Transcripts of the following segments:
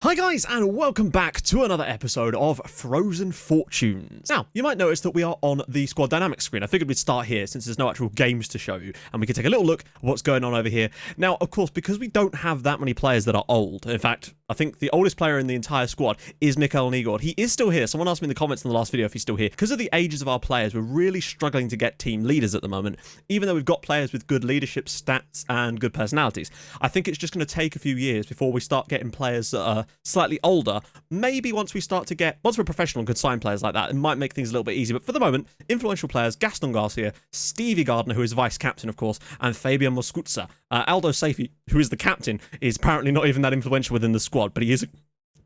Hi guys, and welcome back to another episode of Frozen Fortunes. Now, you might notice that we are on the squad dynamics screen. I figured we'd start here since there's no actual games to show you, and we can take a little look at what's going on over here. Now, of course, because we don't have that many players that are old, in fact, I think the oldest player in the entire squad is Mikael Nygård. He is still here. Someone asked me in the comments in the last video if he's still here. Because of the ages of our players, we're really struggling to get team leaders at the moment, even though we've got players with good leadership stats and good personalities. I think it's just going to take a few years before we start getting players that are slightly older. Maybe once we're professional and could sign players like that, it might make things a little bit easier. But for the moment, influential players, Gaston Garcia, Stevie Gardner, who is vice captain, of course, and Fabian Moscutza. Aldo Saifi, who is the captain, is apparently not even that influential within the squad, but he is a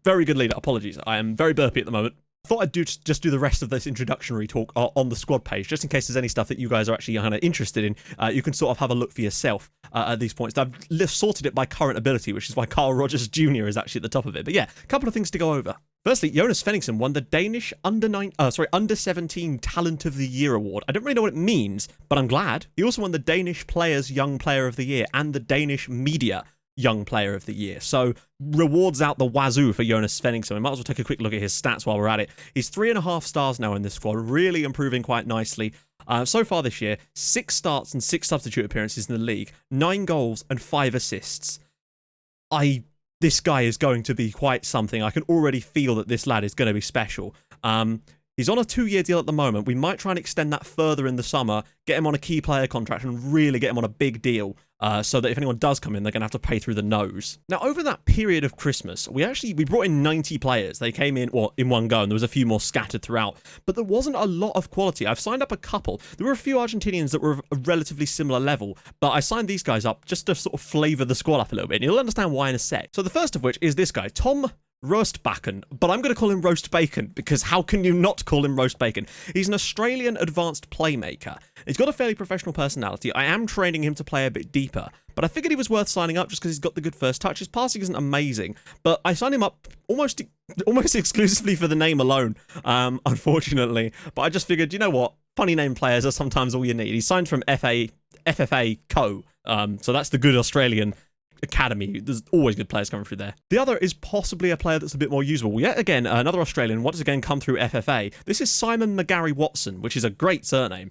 very good leader. Apologies, I am very burpy at the moment. Thought I'd just do the rest of this introductory talk on the squad page, just in case there's any stuff that you guys are actually kind of interested in. You can sort of have a look for yourself at these points. I've sorted it by current ability, which is why Carl Rogers Jr. is actually at the top of it. But yeah, a couple of things to go over. Firstly, Jonas Svenningsson won the Danish under 17 Talent of the Year award. I don't really know what it means, but I'm glad. He also won the Danish Players Young Player of the Year and the Danish Media Young Player of the Year. So rewards out the wazoo for Jonas Svenningsson. We might as well take a quick look at his stats while we're at it. He's 3.5 stars now in this squad, really improving quite nicely. So far this year, 6 starts and 6 substitute appearances in the league, 9 goals and 5 assists. This guy is going to be quite something. I can already feel that this lad is going to be special. He's on a 2-year deal at the moment. We might try and extend that further in the summer, get him on a key player contract and really get him on a big deal so that if anyone does come in, they're going to have to pay through the nose. Now, over that period of Christmas, we brought in 90 players. They came in, in one go, and there was a few more scattered throughout, but there wasn't a lot of quality. I've signed up a couple. There were a few Argentinians that were of a relatively similar level, but I signed these guys up just to sort of flavour the squad up a little bit, and you'll understand why in a sec. So the first of which is this guy, Tom Roastbacon, but I'm going to call him Roast Bacon because how can you not call him Roast Bacon? He's an Australian advanced playmaker. He's got a fairly professional personality. I am training him to play a bit deeper, but I figured he was worth signing up just because he's got the good first touch. His passing isn't amazing, but I signed him up almost exclusively for the name alone, unfortunately. But I just figured, you know what? Funny name players are sometimes all you need. He's signed from FFA Co. So that's the good Australian academy. There's always good players coming through there. The other is possibly a player that's a bit more usable. Yet again, another Australian, once again come through FFA. This is Simon McGarry Watson, which is a great surname.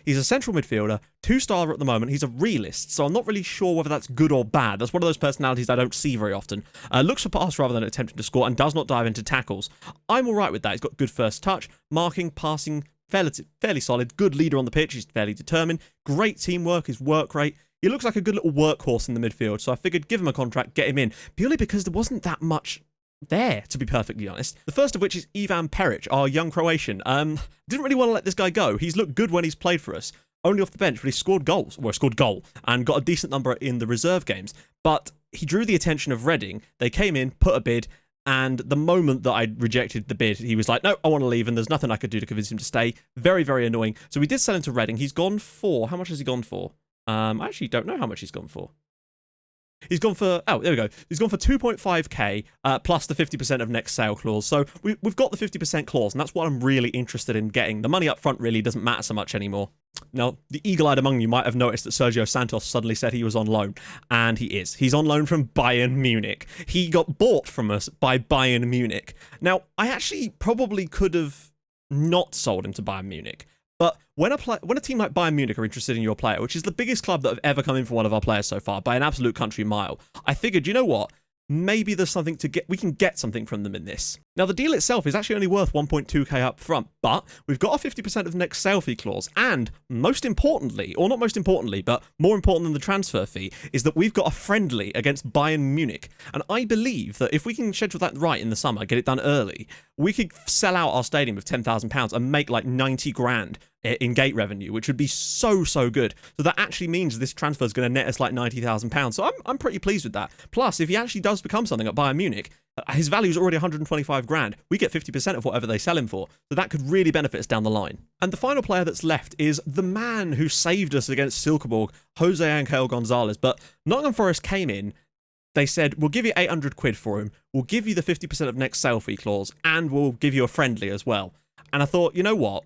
He's a central midfielder, 2-star at the moment. He's a realist, so I'm not really sure whether that's good or bad. That's one of those personalities I don't see very often. Looks for pass rather than attempting to score and does not dive into tackles. I'm all right with that. He's got good first touch, marking, passing, fairly solid, good leader on the pitch. He's fairly determined, great teamwork, his work rate. He looks like a good little workhorse in the midfield, so I figured give him a contract, get him in, purely because there wasn't that much there, to be perfectly honest. The first of which is Ivan Peric, our young Croatian. Didn't really want to let this guy go. He's looked good when he's played for us, only off the bench, but he scored goal, and got a decent number in the reserve games. But he drew the attention of Reading. They came in, put a bid, and the moment that I rejected the bid, he was like, no, I want to leave, and there's nothing I could do to convince him to stay. Very, very annoying. So we did sell him to Reading. He's gone for, how much has he gone for? I actually don't know how much he's gone for. He's gone for, oh, there we go. He's gone for 2.5k plus the 50% of next sale clause. So we've got the 50% clause, and that's what I'm really interested in getting. The money up front really doesn't matter so much anymore. Now, the eagle-eyed among you might have noticed that Sergio Santos suddenly said he was on loan, and he is. He's on loan from Bayern Munich. He got bought from us by Bayern Munich. Now, I actually probably could have not sold him to Bayern Munich. But when a team like Bayern Munich are interested in your player, which is the biggest club that have ever come in for one of our players so far by an absolute country mile, I figured, you know what? Maybe there's something to get. We can get something from them in this. Now, the deal itself is actually only worth 1.2k up front, but we've got a 50% of next sale fee clause, and most importantly, or not most importantly, but more important than the transfer fee, is that we've got a friendly against Bayern Munich. And I believe that if we can schedule that right in the summer, get it done early, we could sell out our stadium with £10,000 and make like 90 grand in gate revenue, which would be so good. So that actually means this transfer is going to net us like £90,000. So I'm pretty pleased with that. Plus, if he actually does become something at Bayern Munich, his value is already 125 grand. We get 50% of whatever they sell him for. So that could really benefit us down the line. And the final player that's left is the man who saved us against Silkeborg, Jose Angel Gonzalez. But Nottingham Forest came in. They said, we'll give you 800 quid for him. We'll give you the 50% of next sale fee clause, and we'll give you a friendly as well. And I thought, you know what?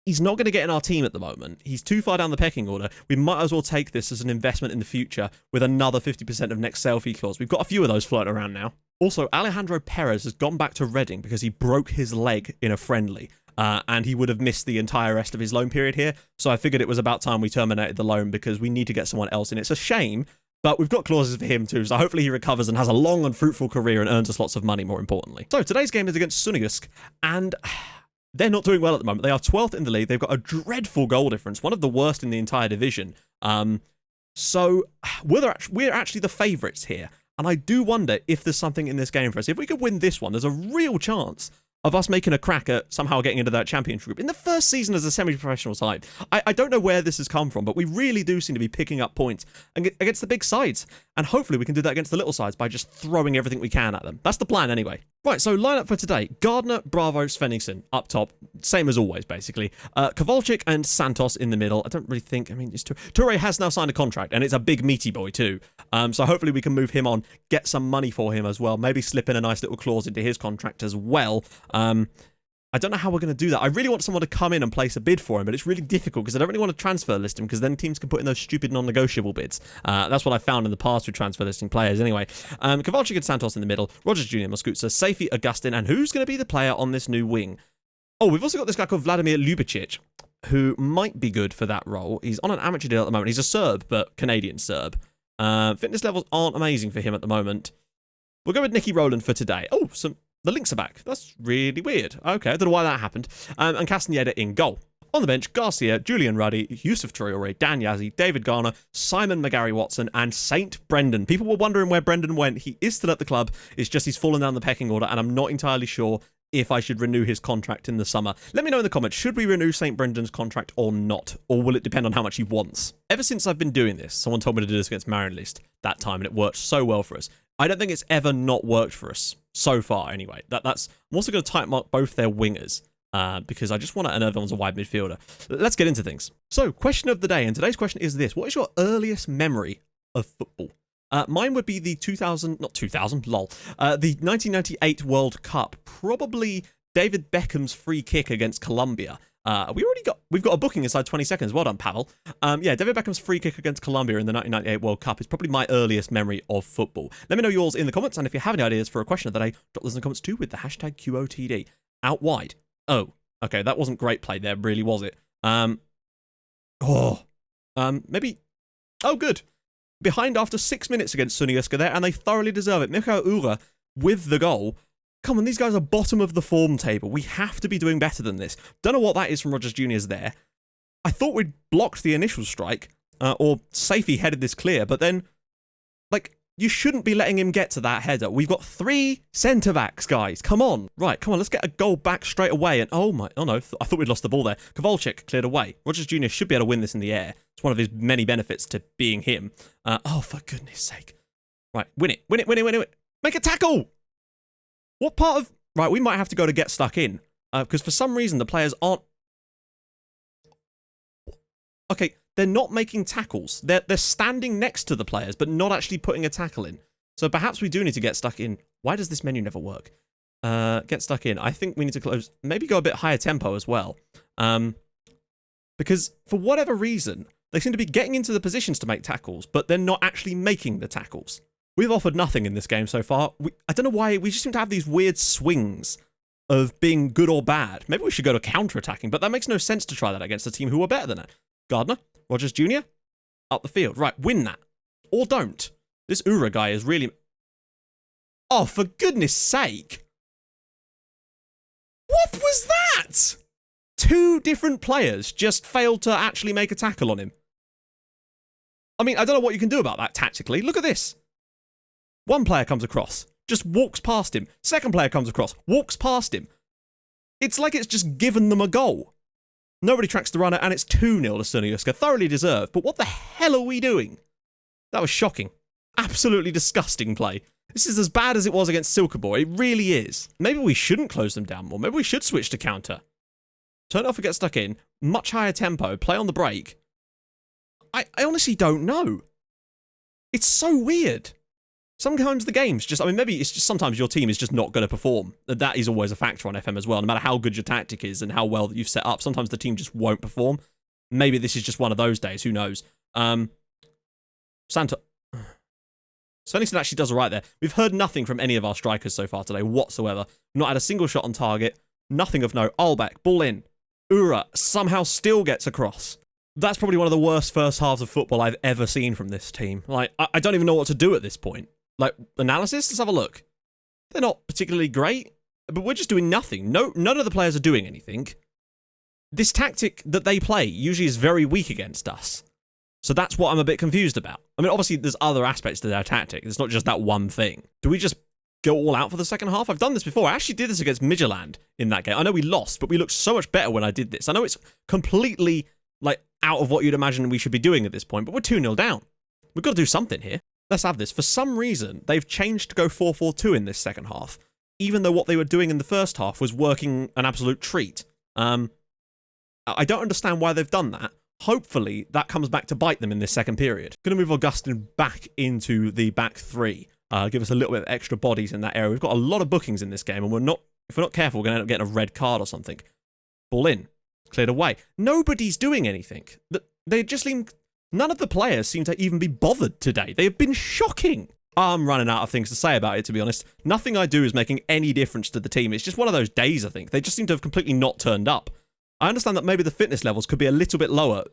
He's not going to get in our team at the moment. He's too far down the pecking order. We might as well take this as an investment in the future with another 50% of next sale fee clause. We've got a few of those floating around now. Also, Alejandro Perez has gone back to Reading because he broke his leg in a friendly. And he would have missed the entire rest of his loan period here. So I figured it was about time we terminated the loan because we need to get someone else in. It's a shame, but we've got clauses for him too. So hopefully he recovers and has a long and fruitful career and earns us lots of money, more importantly. So today's game is against SecondYellowCard, and they're not doing well at the moment. They are 12th in the league. They've got a dreadful goal difference, one of the worst in the entire division. So we're actually the favourites here. And I do wonder if there's something in this game for us. If we could win this one, there's a real chance of us making a crack at somehow getting into that championship group in the first season as a semi-professional side. I don't know where this has come from, but we really do seem to be picking up points against the big sides. And hopefully we can do that against the little sides by just throwing everything we can at them. That's the plan anyway. Right, so lineup for today. Gardner, Bravo, Svenningsson up top. Same as always, basically. Kowalczyk and Santos in the middle. I don't really think, I mean, Toure has now signed a contract, and it's a big meaty boy too. So hopefully we can move him on, get some money for him as well. Maybe slip in a nice little clause into his contract as well. I don't know how we're going to do that. I really want someone to come in and place a bid for him, but it's really difficult because I don't really want to transfer list him because then teams can put in those stupid non-negotiable bids. That's what I found in the past with transfer listing players anyway. Kowalczyk and Santos in the middle, Rogers Jr., Moscuza, Saifi, Augustin, and who's going to be the player on this new wing? Oh, we've also got this guy called Vladimir Ljubicic, who might be good for that role. He's on an amateur deal at the moment. He's a Serb, but Canadian Serb. Fitness levels aren't amazing for him at the moment. We'll go with Nicky Rowland for today. Oh, the links are back. That's really weird. Okay, I don't know why that happened. And Castaneda in goal. On the bench, Garcia, Julian Ruddy, Yusuf Traore, Dan Yazzie, David Garner, Simon McGarry-Watson, and Saint Brendan. People were wondering where Brendan went. He is still at the club. It's just he's fallen down the pecking order, and I'm not entirely sure if I should renew his contract in the summer. Let me know in the comments, should we renew St. Brendan's contract or not? Or will it depend on how much he wants? Ever since I've been doing this, someone told me to do this against Marion List that time, and it worked so well for us. I don't think it's ever not worked for us, so far anyway. I'm also going to type mark both their wingers, because I just want to, and everyone's a wide midfielder. Let's get into things. So, question of the day, and today's question is this. What is your earliest memory of football? Mine would be the the 1998 World Cup. Probably David Beckham's free kick against Colombia. We've got a booking inside 20 seconds. Well done, Pavel. Yeah, David Beckham's free kick against Colombia in the 1998 World Cup is probably my earliest memory of football. Let me know yours in the comments, and if you have any ideas for a question of the day, drop those in the comments too with the hashtag QOTD. Out wide. Oh, okay, that wasn't great play there, really, was it? Maybe. Oh, good. Behind after 6 minutes against SecondYellowCard there, and they thoroughly deserve it. Mikhail Ura with the goal. Come on, these guys are bottom of the form table. We have to be doing better than this. Don't know what that is from Rogers Jr.'s there. I thought we'd blocked the initial strike, or Saifi headed this clear, but then, like, you shouldn't be letting him get to that header. We've got 3 centre-backs, guys. Come on. Right, come on, let's get a goal back straight away. And oh no, I thought we'd lost the ball there. Kowalczyk cleared away. Rogers Jr. should be able to win this in the air. It's one of his many benefits to being him. Oh, for goodness sake. Right, win it. Make a tackle! What part of... Right, we might have to go to get stuck in. Because for some reason, the players aren't... Okay, they're not making tackles. They're standing next to the players, but not actually putting a tackle in. So perhaps we do need to get stuck in. Why does this menu never work? Get stuck in. I think we need to close... Maybe go a bit higher tempo as well. Because for whatever reason, they seem to be getting into the positions to make tackles, but they're not actually making the tackles. We've offered nothing in this game so far. I don't know why. We just seem to have these weird swings of being good or bad. Maybe we should go to counter-attacking, but that makes no sense to try that against a team who are better than it. Gardner, Rogers Jr., up the field. Right, win that. Or don't. This Ura guy is really... Oh, for goodness sake. What was that? 2 different players just failed to actually make a tackle on him. I mean, I don't know what you can do about that tactically. Look at this. One player comes across, just walks past him. Second player comes across, walks past him. It's like it's just given them a goal. Nobody tracks the runner, and it's 2-0 to SecondYellowCard. Thoroughly deserved, but what the hell are we doing? That was shocking. Absolutely disgusting play. This is as bad as it was against Silkeborg. It really is. Maybe we shouldn't close them down more. Maybe we should switch to counter. Turn it off and get stuck in. Much higher tempo. Play on the break. I honestly don't know. It's so weird. sometimes the game's just, I mean, maybe it's just sometimes your team is just not going to perform. That is always a factor on FM as well. No matter how good your tactic is and how well that you've set up, sometimes the team just won't perform. Maybe this is just one of those days. Who knows? Santa. Svenningsson actually does all right there. We've heard nothing from any of our strikers so far today whatsoever. Not had a single shot on target. Nothing of note. Olbeck, ball in. Ura somehow still gets across. That's probably one of the worst first halves of football I've ever seen from this team. Like, I don't even know what to do at this point. Like, analysis? Let's have a look. They're not particularly great, but we're just doing nothing. None of the players are doing anything. This tactic that they play usually is very weak against us. So that's what I'm a bit confused about. I mean, obviously, there's other aspects to their tactic. It's not just that one thing. Do we just go all out for the second half? I've done this before. I actually did this against Midtjylland in that game. I know we lost, but we looked so much better when I did this. I know it's completely, like, out of what you'd imagine we should be doing at this point, but we're 2-0 down. We've got to do something here. Let's have this. For some reason, they've changed to go 4-4-2 in this second half, even though what they were doing in the first half was working an absolute treat. I don't understand why they've done that. Hopefully, that comes back to bite them in this second period. Going to move Augustin back into the back three. Give us a little bit of extra bodies in that area. We've got a lot of bookings in this game, and if we're not careful, we're going to end up getting a red card or something. Ball in. Cleared away. Nobody's doing anything. They just seem... None of the players seem to even be bothered today. They have been shocking. I'm running out of things to say about it, to be honest. Nothing I do is making any difference to the team. It's just one of those days, I think. They just seem to have completely not turned up. I understand that maybe the fitness levels could be a little bit lower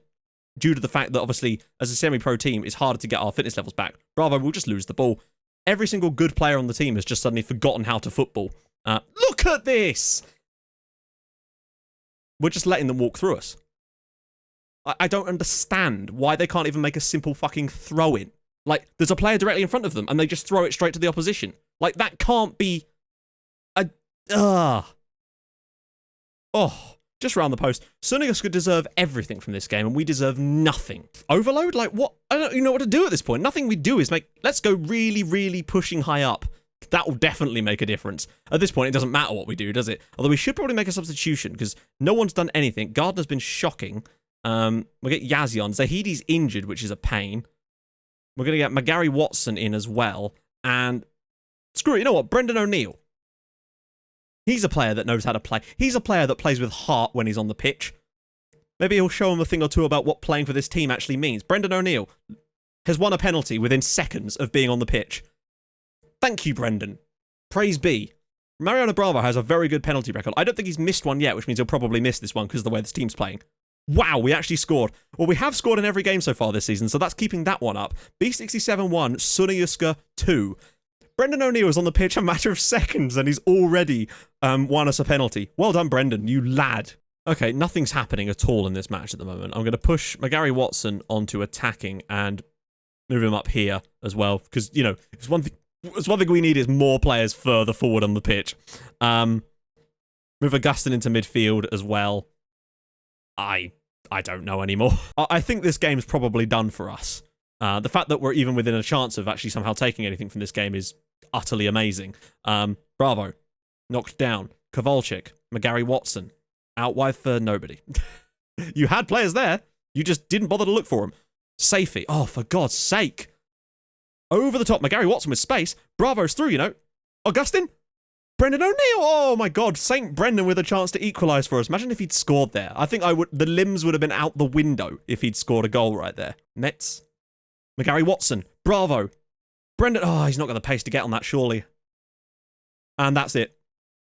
due to the fact that, obviously, as a semi-pro team, it's harder to get our fitness levels back. Bravo, we'll just lose the ball. Every single good player on the team has just suddenly forgotten how to football. Look at this! We're just letting them walk through us. I don't understand why they can't even make a simple fucking throw-in. Like, there's a player directly in front of them, and they just throw it straight to the opposition. Like, that can't be... Oh, just round the post. SecondYellowCard deserve everything from this game, and we deserve nothing. Overload? Like, what? I don't even know what to do at this point. Nothing we do is make... Let's go really, really pushing high up. That will definitely make a difference. At this point, it doesn't matter what we do, does it? Although we should probably make a substitution, because no one's done anything. Gardner's been shocking. We'll get Yazzie on. Zahidi's injured, which is a pain. We're going to get McGarry Watson in as well. And screw it, you know what? Brendan O'Neill. He's a player that knows how to play. He's a player that plays with heart when he's on the pitch. Maybe he'll show him a thing or two about what playing for this team actually means. Brendan O'Neill has won a penalty within seconds of being on the pitch. Thank you, Brendan. Praise be. Mariano Bravo has a very good penalty record. I don't think he's missed one yet, which means he'll probably miss this one because of the way this team's playing. Wow, we actually scored. Well, we have scored in every game so far this season, so that's keeping that one up. B67 1, SecondYellowCard 2. Brendan O'Neill was on the pitch a matter of seconds, and he's already won us a penalty. Well done, Brendan, you lad. Okay, nothing's happening at all in this match at the moment. I'm going to push McGarry Watson onto attacking and move him up here as well, because, you know, it's one thing we need is more players further forward on the pitch. Move Augustin into midfield as well. I don't know anymore. I think this game's probably done for us. The fact that we're even within a chance of actually somehow taking anything from this game is utterly amazing. Bravo. Knocked down. Kowalczyk. McGarry Watson. Out wide for nobody. You had players there. You just didn't bother to look for them. Safety. Oh, for God's sake. Over the top. McGarry Watson with space. Bravo's through, you know. Augustin. Brendan O'Neill. Oh, my God. St. Brendan with a chance to equalise for us. Imagine if he'd scored there. I think the limbs would have been out the window if he'd scored a goal right there. Metz. McGarry Watson. Bravo. Brendan. Oh, he's not got the pace to get on that, surely. And that's it.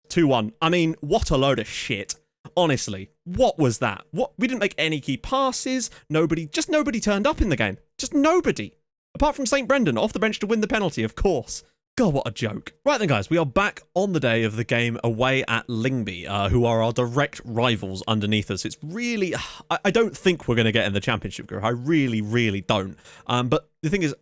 2-1. I mean, what a load of shit. Honestly, what was that? We didn't make any key passes. Nobody turned up in the game. Just nobody. Apart from St. Brendan, off the bench to win the penalty, of course. God, what a joke. Right then, guys, we are back on the day of the game away at Lyngby, who are our direct rivals underneath us. It's really... I don't think we're going to get in the championship group. I really, really don't. But the thing is,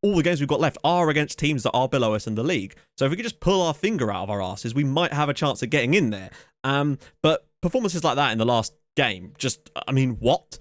all the games we've got left are against teams that are below us in the league. So if we could just pull our finger out of our asses, we might have a chance of getting in there. But performances like that in the last game, I mean, what?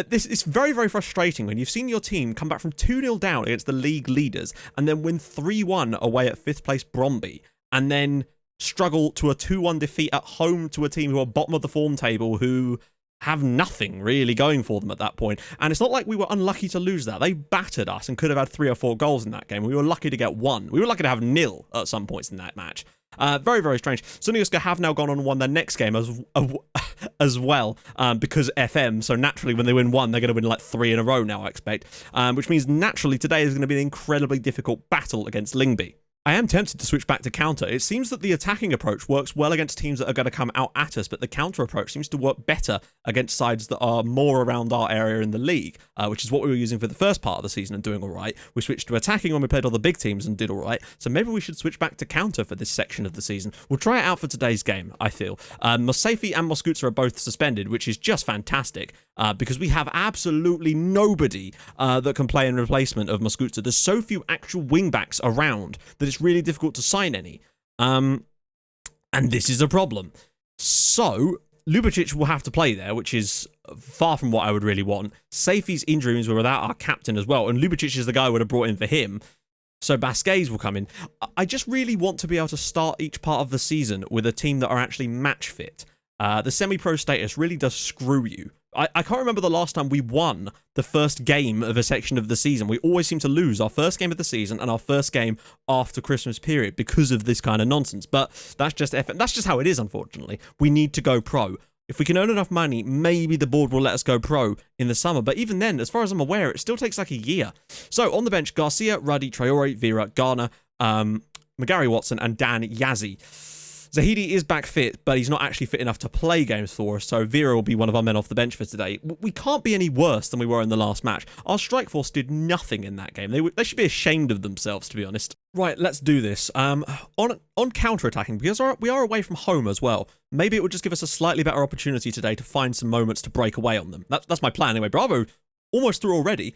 This is very, very frustrating when you've seen your team come back from 2-0 down against the league leaders and then win 3-1 away at 5th place Bromby and then struggle to a 2-1 defeat at home to a team who are bottom of the form table who have nothing really going for them at that point. And it's not like we were unlucky to lose that. They battered us and could have had 3 or 4 goals in that game. We were lucky to get 1. We were lucky to have 0 at some points in that match. Very, very strange. Sunioska have now gone on and won their next game as well, because FM. So naturally, when they win 1, they're going to win like 3 in a row now, I expect. Which means naturally today is going to be an incredibly difficult battle against Lyngby. I am tempted to switch back to counter. It seems that the attacking approach works well against teams that are going to come out at us, but the counter approach seems to work better against sides that are more around our area in the league, which is what we were using for the first part of the season and doing all right. We switched to attacking when we played all the big teams and did all right, so maybe we should switch back to counter for this section of the season. We'll try it out for today's game, I feel. Mosafi and Moskutsa are both suspended, which is just fantastic, because we have absolutely nobody that can play in replacement of Moskutsa. There's so few actual wingbacks around that it's really difficult to sign any. And this is a problem. So, Ljubicic will have to play there, which is far from what I would really want. Safi's injury means we're without our captain as well, and Ljubicic is the guy I would have brought in for him. So Basquez will come in. I just really want to be able to start each part of the season with a team that are actually match fit. The semi-pro status really does screw you. I can't remember the last time we won the first game of a section of the season. We always seem to lose our first game of the season and our first game after Christmas period because of this kind of nonsense. But that's just how it is, unfortunately. We need to go pro. If we can earn enough money, maybe the board will let us go pro in the summer. But even then, as far as I'm aware, it still takes like a year. So on the bench, Garcia, Ruddy, Traore, Vera, Garner, McGarry Watson, and Dan Yazzie. Zahidi is back fit, but he's not actually fit enough to play games for us, so Vera will be one of our men off the bench for today. We can't be any worse than we were in the last match. Our strike force did nothing in that game. They should be ashamed of themselves, to be honest. Right, let's do this. On counter-attacking, because we are away from home as well, maybe it would just give us a slightly better opportunity today to find some moments to break away on them. That's my plan anyway. Bravo, almost through already.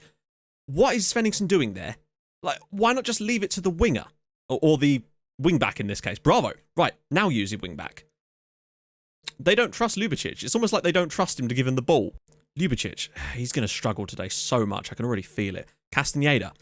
What is Svenningsson doing there? Like, why not just leave it to the winger? Or the wing-back in this case. Bravo. Right, now use your wing-back. They don't trust Ljubicic. It's almost like they don't trust him to give him the ball. Ljubicic, he's going to struggle today so much. I can already feel it. Castaneda,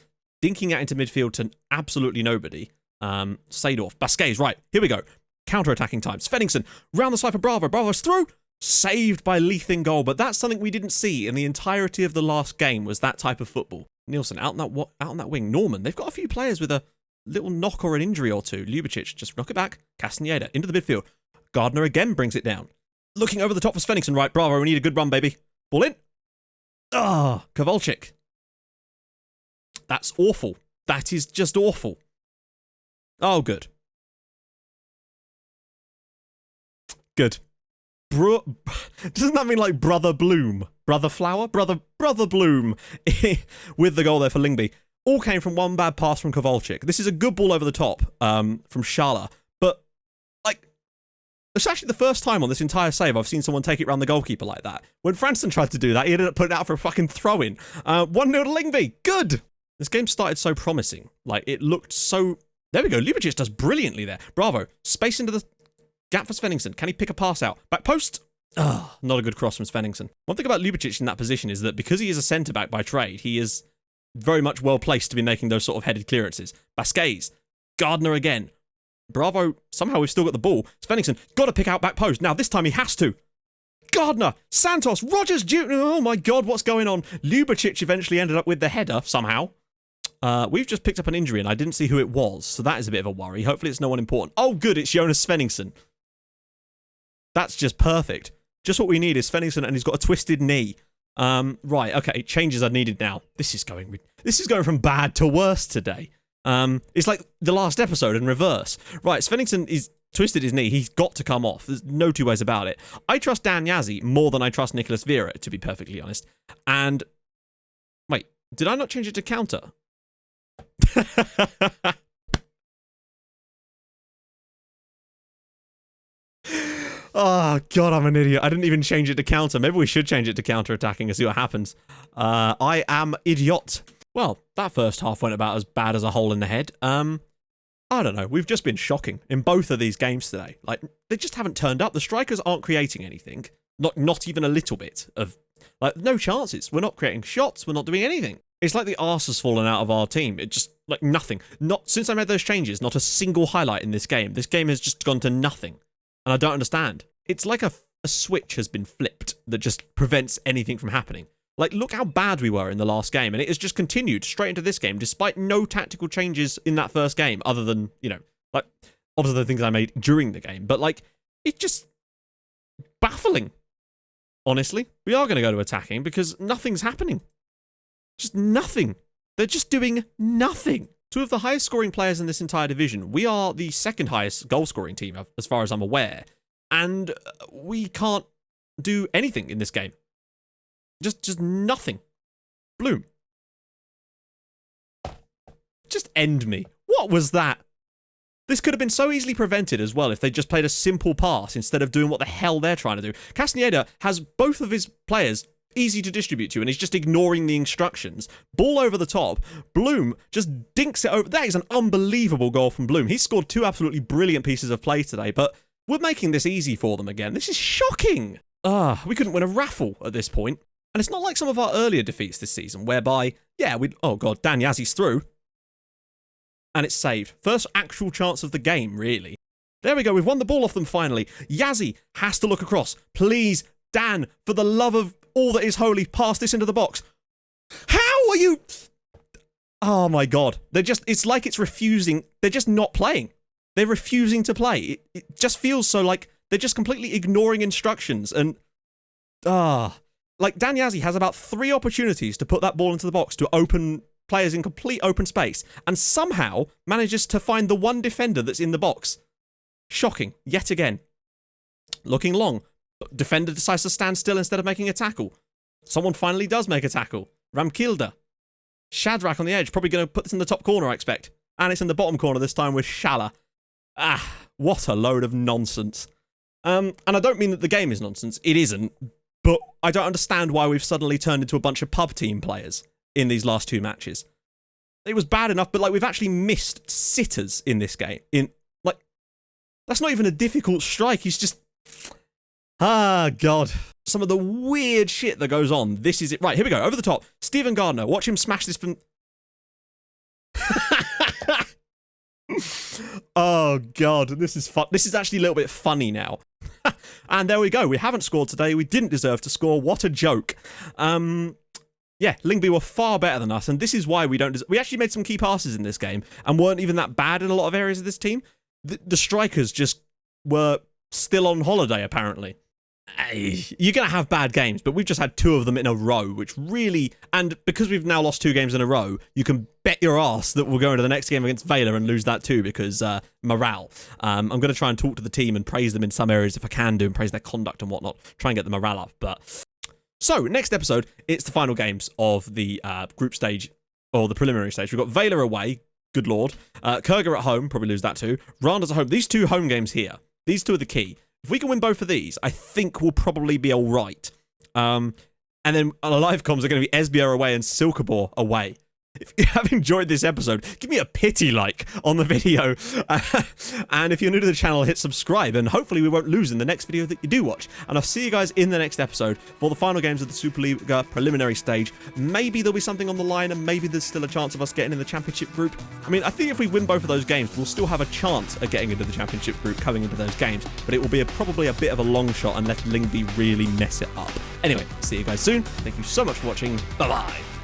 dinking out into midfield to absolutely nobody. Seedorf, Basquez, right, here we go. Counter-attacking time. Svenningsson, round the side for Bravo. Bravo's through. Saved by Leith in goal, but that's something we didn't see in the entirety of the last game, was that type of football. Nielsen, out on that wing. Norman, they've got a few players with a little knock or an injury or two. Ljubicic, just knock it back. Castaneda, into the midfield. Gardner again brings it down. Looking over the top for Svenningsson. Right, Bravo, we need a good run, baby. Ball in. Kowalczyk. That's awful. That is just awful. Oh, good. Good. Doesn't that mean like Brother Bloom? Brother Flower? Brother Bloom with the goal there for Lyngby. All came from one bad pass from Kowalczyk. This is a good ball over the top from Schala. But, like, it's actually the first time on this entire save I've seen someone take it around the goalkeeper like that. When Fransson tried to do that, he ended up putting it out for a fucking throw-in. 1-0 to Lyngby. Good! This game started so promising. Like, it looked so... There we go. Ljubicic does brilliantly there. Bravo. Space into the gap for Svenningsson. Can he pick a pass out? Back post? Not a good cross from Svenningsson. One thing about Ljubicic in that position is that because he is a centre-back by trade, he is very much well placed to be making those sort of headed clearances. Basquez, Gardner again. Bravo, somehow we've still got the ball. Svenningsson, got to pick out back post. Now this time he has to. Gardner, Santos, Rogers Jr. Oh my god, what's going on? Ljubicic eventually ended up with the header somehow. We've just picked up an injury and I didn't see who it was, so that is a bit of a worry. Hopefully it's no one important. Oh good, it's Jonas Svenningsson. That's just perfect. Just what we need is Svenningsson, and he's got a twisted knee. Right, okay, changes are needed now. This is going from bad to worse today. It's like the last episode in reverse. Right, Svenningsson is twisted his knee. He's got to come off. There's no two ways about it. I trust Dan Yazzie more than I trust Nicholas Vera, to be perfectly honest. And wait, did I not change it to counter? Oh, God, I'm an idiot. I didn't even change it to counter. Maybe we should change it to counter-attacking and see what happens. I am idiot. Well, that first half went about as bad as a hole in the head. I don't know. We've just been shocking in both of these games today. Like, they just haven't turned up. The strikers aren't creating anything. Not even a little bit of... Like, no chances. We're not creating shots. We're not doing anything. It's like the arse has fallen out of our team. It just, like, nothing. Not since I made those changes, not a single highlight in this game. This game has just gone to nothing. And I don't understand. It's like a a switch has been flipped that just prevents anything from happening. Like, look how bad we were in the last game, and it has just continued straight into this game, despite no tactical changes in that first game, other than, you know, like, obviously the things I made during the game. But, like, it's just baffling, honestly. We are going to go to attacking because nothing's happening. Just nothing. They're just doing nothing. Two of the highest scoring players in this entire division. We are the second highest goal scoring team, as far as I'm aware. And we can't do anything in this game. Just nothing. Bloom. Just end me. What was that? This could have been so easily prevented as well if they just played a simple pass instead of doing what the hell they're trying to do. Castaneda has both of his players easy to distribute to, and he's just ignoring the instructions. Ball over the top. Bloom just dinks it over. That is an unbelievable goal from Bloom. He's scored two absolutely brilliant pieces of play today, but we're making this easy for them again. This is shocking. We couldn't win a raffle at this point. And it's not like some of our earlier defeats this season, whereby, yeah, oh god, Dan Yazzi's through. And it's saved. First actual chance of the game, really. There we go, we've won the ball off them finally. Yazzie has to look across. Please, Dan, for the love of all that is holy, pass this into the box. How are you... Oh my god. It's like it's refusing. They're just not playing. They're refusing to play. It just feels so like they're just completely ignoring instructions. And, like, Dan Yazzie has about 3 opportunities to put that ball into the box to open players in complete open space, and somehow manages to find the one defender that's in the box. Shocking, yet again. Looking long. Defender decides to stand still instead of making a tackle. Someone finally does make a tackle. Ramkilde. Shadrach on the edge, probably going to put this in the top corner, I expect. And it's in the bottom corner this time with Shala. What a load of nonsense. And I don't mean that the game is nonsense. It isn't. But I don't understand why we've suddenly turned into a bunch of pub team players in these last 2 matches. It was bad enough, but like we've actually missed sitters in this game. Like, that's not even a difficult strike. He's just... God. Some of the weird shit that goes on. This is it. Right, here we go. Over the top. Stephen Gardner. Watch him smash this from... Oh, God. This is fun. This is actually a little bit funny now. And there we go. We haven't scored today. We didn't deserve to score. What a joke. Yeah, Lyngby were far better than us, and this is why we don't... We actually made some key passes in this game and weren't even that bad in a lot of areas of this team. The strikers just were still on holiday, apparently. You're going to have bad games, but we've just had 2 of them in a row, which really... And because we've now lost 2 games in a row, you can bet your ass that we'll go into the next game against Vela and lose that too, because morale. I'm going to try and talk to the team and praise them in some areas if I can do, and praise their conduct and whatnot. Try and get the morale up, but... So, next episode, it's the final games of the group stage, or the preliminary stage. We've got Vela away, good lord. Kurga at home, probably lose that too. Randa's at home. These 2 home games here, these 2 are the key. If we can win both of these, I think we'll probably be all right. And then our live comms are going to be Esbjerg away and Silkeborg away. If you have enjoyed this episode, give me a pity like on the video. And if you're new to the channel, hit subscribe. And hopefully we won't lose in the next video that you do watch. And I'll see you guys in the next episode for the final games of the Superliga preliminary stage. Maybe there'll be something on the line, and maybe there's still a chance of us getting in the championship group. I mean, I think if we win both of those games, we'll still have a chance at getting into the championship group coming into those games. But it will be probably a bit of a long shot unless Lyngby really mess it up. Anyway, see you guys soon. Thank you so much for watching. Bye-bye.